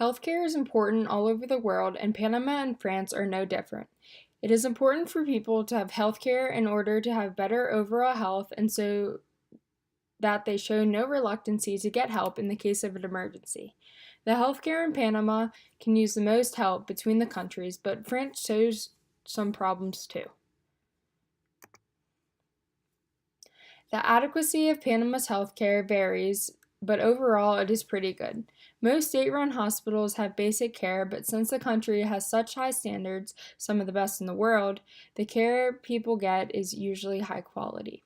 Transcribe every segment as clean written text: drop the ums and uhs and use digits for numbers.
Healthcare is important all over the world, and Panama and France are no different. It is important for people to have healthcare in order to have better overall health and so that they show no reluctancy to get help in the case of an emergency. The healthcare in Panama can use the most help between the countries, but France shows some problems too. The adequacy of Panama's healthcare varies, but overall it is pretty good. Most state-run hospitals have basic care, but since the country has such high standards, some of the best in the world, the care people get is usually high quality.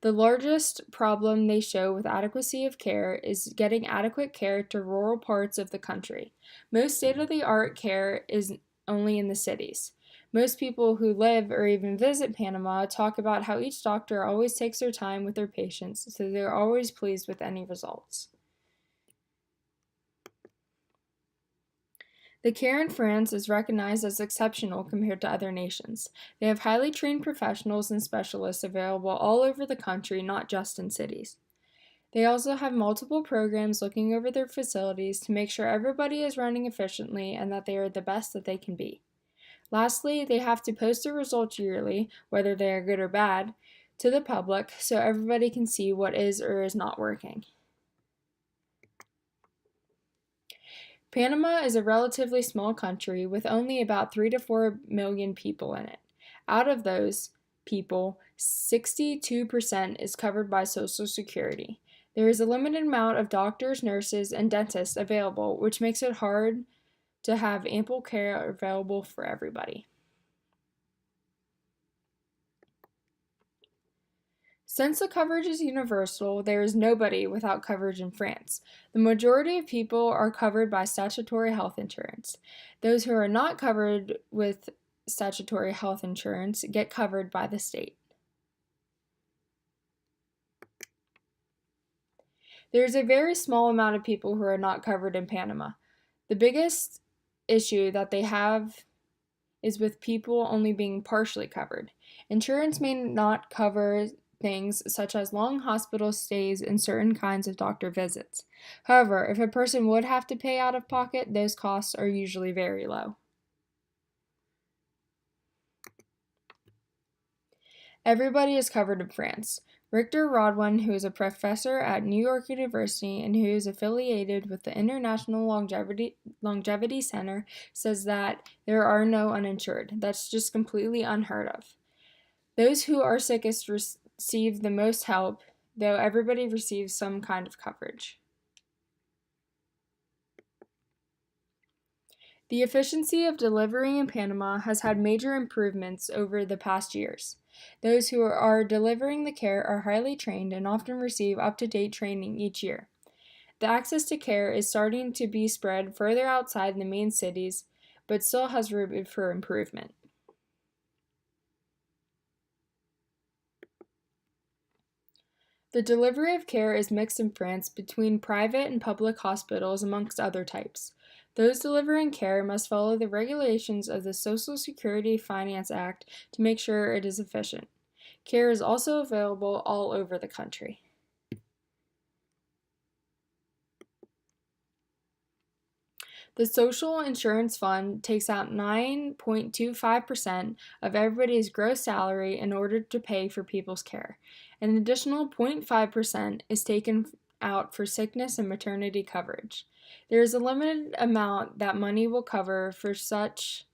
The largest problem they show with adequacy of care is getting adequate care to rural parts of the country. Most state-of-the-art care is only in the cities. Most people who live or even visit Panama talk about how each doctor always takes their time with their patients, so they're always pleased with any results. The care in France is recognized as exceptional compared to other nations. They have highly trained professionals and specialists available all over the country, not just in cities. They also have multiple programs looking over their facilities to make sure everybody is running efficiently and that they are the best that they can be. Lastly, they have to post their results yearly, whether they are good or bad, to the public so everybody can see what is or is not working. Panama is a relatively small country with only about 3 to 4 million people in it. Out of those people, 62% is covered by Social Security. There is a limited amount of doctors, nurses, and dentists available, which makes it hard to have ample care available for everybody. Since the coverage is universal, there is nobody without coverage in France. The majority of people are covered by statutory health insurance. Those who are not covered with statutory health insurance get covered by the state. There is a very small amount of people who are not covered in Panama. The biggest issue that they have is with people only being partially covered. Insurance may not cover things such as long hospital stays and certain kinds of doctor visits. However, if a person would have to pay out of pocket, those costs are usually very low. Everybody is covered in France. Richter Rodwin, who is a professor at New York University and who is affiliated with the International Longevity Center, says that there are no uninsured. That's just completely unheard of. Those who are sickest receive the most help, though everybody receives some kind of coverage. The efficiency of delivery in Panama has had major improvements over the past years. Those who are delivering the care are highly trained and often receive up-to-date training each year. The access to care is starting to be spread further outside the main cities, but still has room for improvement. The delivery of care is mixed in France between private and public hospitals amongst other types. Those delivering care must follow the regulations of the Social Security Finance Act to make sure it is efficient. Care is also available all over the country. The Social Insurance Fund takes out 9.25% of everybody's gross salary in order to pay for people's care. An additional 0.5% is taken out for sickness and maternity coverage. There is a limited amount that money will cover such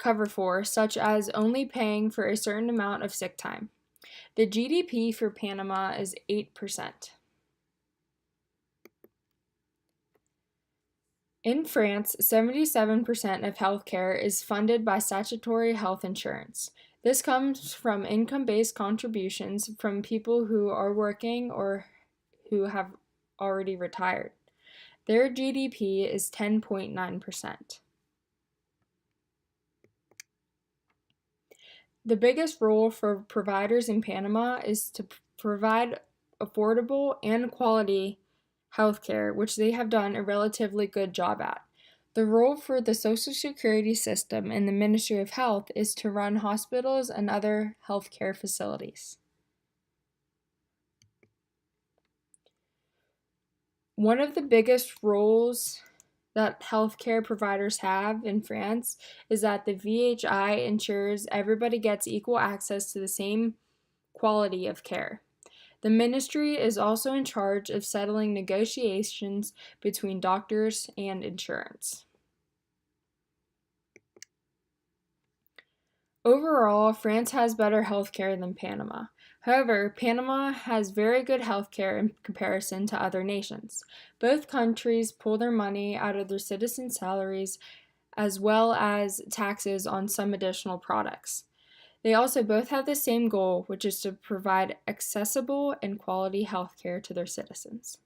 as only paying for a certain amount of sick time. The GDP for Panama is 8%. In France, 77% of healthcare is funded by statutory health insurance. This comes from income-based contributions from people who are working or who have already retired. Their GDP is 10.9%. The biggest role for providers in Panama is to provide affordable and quality healthcare, which they have done a relatively good job at. The role for the Social Security system and the Ministry of Health is to run hospitals and other healthcare facilities. One of the biggest roles that healthcare providers have in France is that the VHI ensures everybody gets equal access to the same quality of care. The ministry is also in charge of settling negotiations between doctors and insurance. Overall, France has better healthcare than Panama. However, Panama has very good healthcare in comparison to other nations. Both countries pull their money out of their citizens' salaries as well as taxes on some additional products. They also both have the same goal, which is to provide accessible and quality healthcare to their citizens.